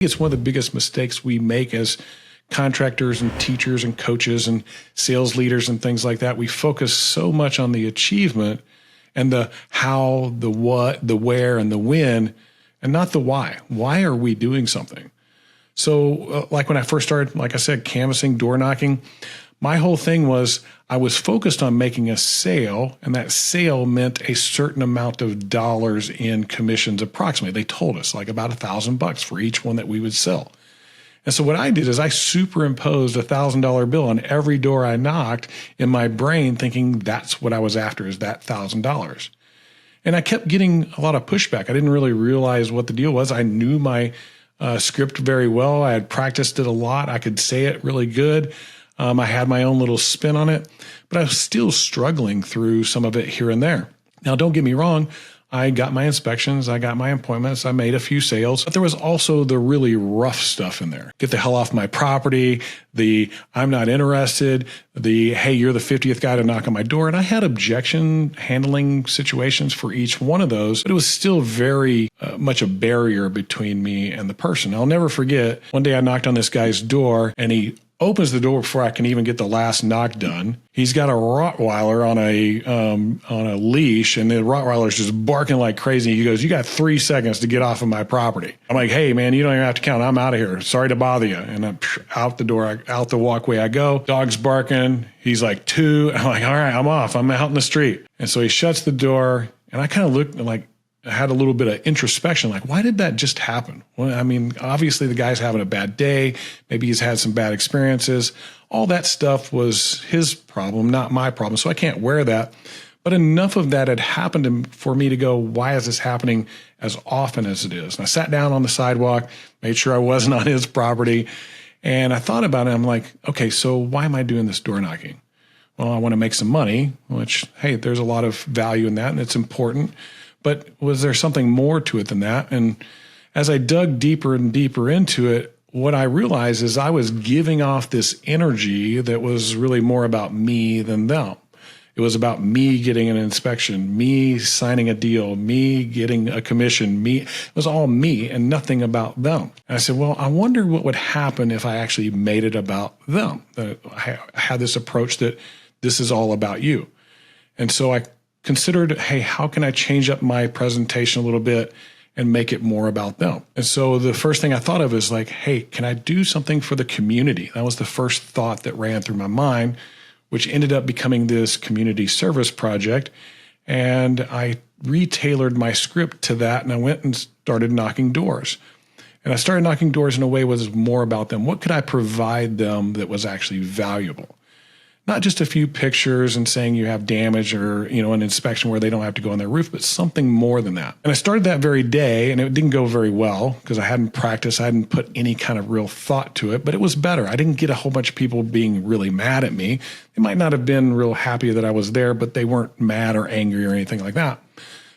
It's one of the biggest mistakes we make as contractors and teachers and coaches and sales leaders and things like that. We focus so much on the achievement and the how, the what, the where, and the when, and not the why. Why are we doing something? So like when I first started, like I said, canvassing, door knocking, my whole thing was I was focused on making a sale, and that sale meant a certain amount of dollars in commissions approximately. They told us like about $1,000 for each one that we would sell. And so what I did is I superimposed a $1,000 bill on every door I knocked in my brain, thinking that's what I was after, is that $1,000. And I kept getting a lot of pushback. I didn't really realize what the deal was. I knew my script very well. I had practiced it a lot. I could say it really good. I had my own little spin on it, but I was still struggling through some of it here and there. Now, don't get me wrong. I got my inspections. I got my appointments. I made a few sales, but there was also the really rough stuff in there. Get the hell off my property. The I'm not interested. The hey, you're the 50th guy to knock on my door. And I had objection handling situations for each one of those, but it was still very much a barrier between me and the person. I'll never forget one day I knocked on this guy's door and he opens the door before I can even get the last knock done. He's got a Rottweiler on a leash, and the Rottweiler's just barking like crazy. He goes, "You got 3 seconds to get off of my property." I'm like, "Hey, man, you don't even have to count. I'm out of here. Sorry to bother you." And I'm out the door, out the walkway I go. Dog's barking. He's like 2. I'm like, "All right, I'm off. I'm out in the street." And so he shuts the door, and I kind of looked like, I had a little bit of introspection, like, why did that just happen? Well, I mean, obviously the guy's having a bad day. Maybe he's had some bad experiences. All that stuff was his problem, not my problem. So I can't wear that. But enough of that had happened for me to go, why is this happening as often as it is? And I sat down on the sidewalk, made sure I wasn't on his property. And I thought about it. I'm like, okay, so why am I doing this door knocking? Well, I want to make some money, which, hey, there's a lot of value in that and it's important. But was there something more to it than that? And as I dug deeper and deeper into it, what I realized is I was giving off this energy that was really more about me than them. It was about me getting an inspection, me signing a deal, me getting a commission, me. It was all me and nothing about them. And I said, well, I wonder what would happen if I actually made it about them. I had this approach that this is all about you. And so I considered, hey, how can I change up my presentation a little bit and make it more about them? And so the first thing I thought of is like, hey, can I do something for the community? That was the first thought that ran through my mind, which ended up becoming this community service project. And I retailored my script to that, and I went and started knocking doors. And I started knocking doors in a way that was more about them. What could I provide them that was actually valuable? Not just a few pictures and saying you have damage or, an inspection where they don't have to go on their roof, but something more than that. And I started that very day, and it didn't go very well because I hadn't practiced. I hadn't put any kind of real thought to it, but it was better. I didn't get a whole bunch of people being really mad at me. They might not have been real happy that I was there, but they weren't mad or angry or anything like that.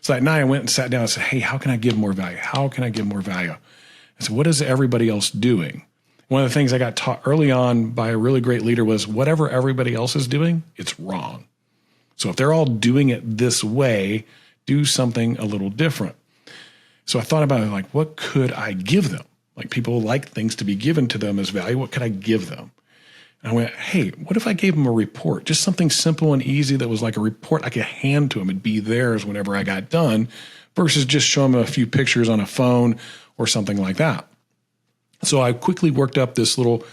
So that night I went and sat down and said, hey, how can I give more value? How can I give more value? I said, what is everybody else doing? One of the things I got taught early on by a really great leader was whatever everybody else is doing, it's wrong. So if they're all doing it this way, do something a little different. So I thought about it like, what could I give them? Like people like things to be given to them as value. What could I give them? And I went, hey, what if I gave them a report? Just something simple and easy that was like a report I could hand to them and be theirs whenever I got done versus just show them a few pictures on a phone or something like that. So I quickly worked up this little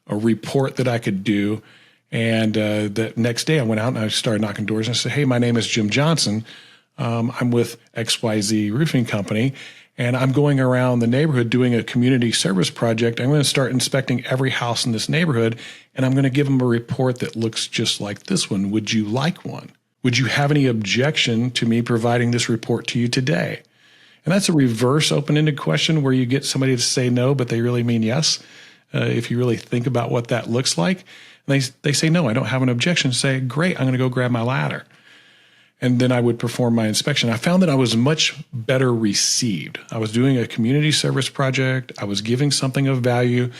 report that I could do. And the next day I went out and I started knocking doors and I said, hey, my name is Jim Johnson. I'm with XYZ Roofing Company, and I'm going around the neighborhood doing a community service project. I'm going to start inspecting every house in this neighborhood, and I'm going to give them a report that looks just like this one. Would you like one? Would you have any objection to me providing this report to you today? And that's a reverse open-ended question where you get somebody to say no, but they really mean yes. If you really think about what that looks like, and they say, no, I don't have an objection. Say, great, I'm going to go grab my ladder. And then I would perform my inspection. I found that I was much better received. I was doing a community service project. I was giving something of value.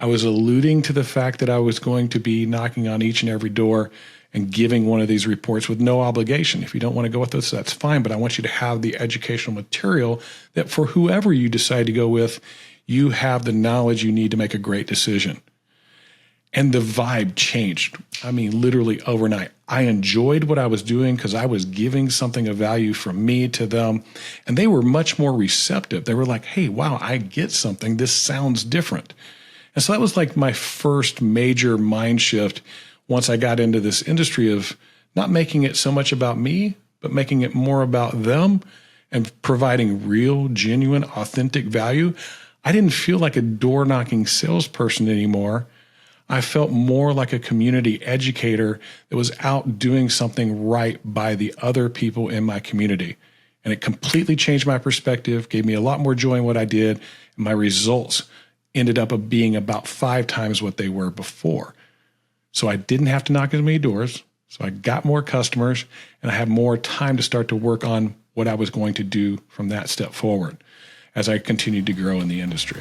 I was alluding to the fact that I was going to be knocking on each and every door and giving one of these reports with no obligation. If you don't want to go with this, that's fine, but I want you to have the educational material that for whoever you decide to go with, you have the knowledge you need to make a great decision. And the vibe changed. I mean, literally overnight. I enjoyed what I was doing because I was giving something of value from me to them. And they were much more receptive. They were like, hey, wow, I get something. This sounds different. And so that was like my first major mind shift once I got into this industry of not making it so much about me, but making it more about them and providing real, genuine, authentic value. I didn't feel like a door-knocking salesperson anymore. I felt more like a community educator that was out doing something right by the other people in my community. And it completely changed my perspective, gave me a lot more joy in what I did, and my results ended up being about 5 times what they were before. So I didn't have to knock as many doors. So I got more customers, and I had more time to start to work on what I was going to do from that step forward as I continued to grow in the industry.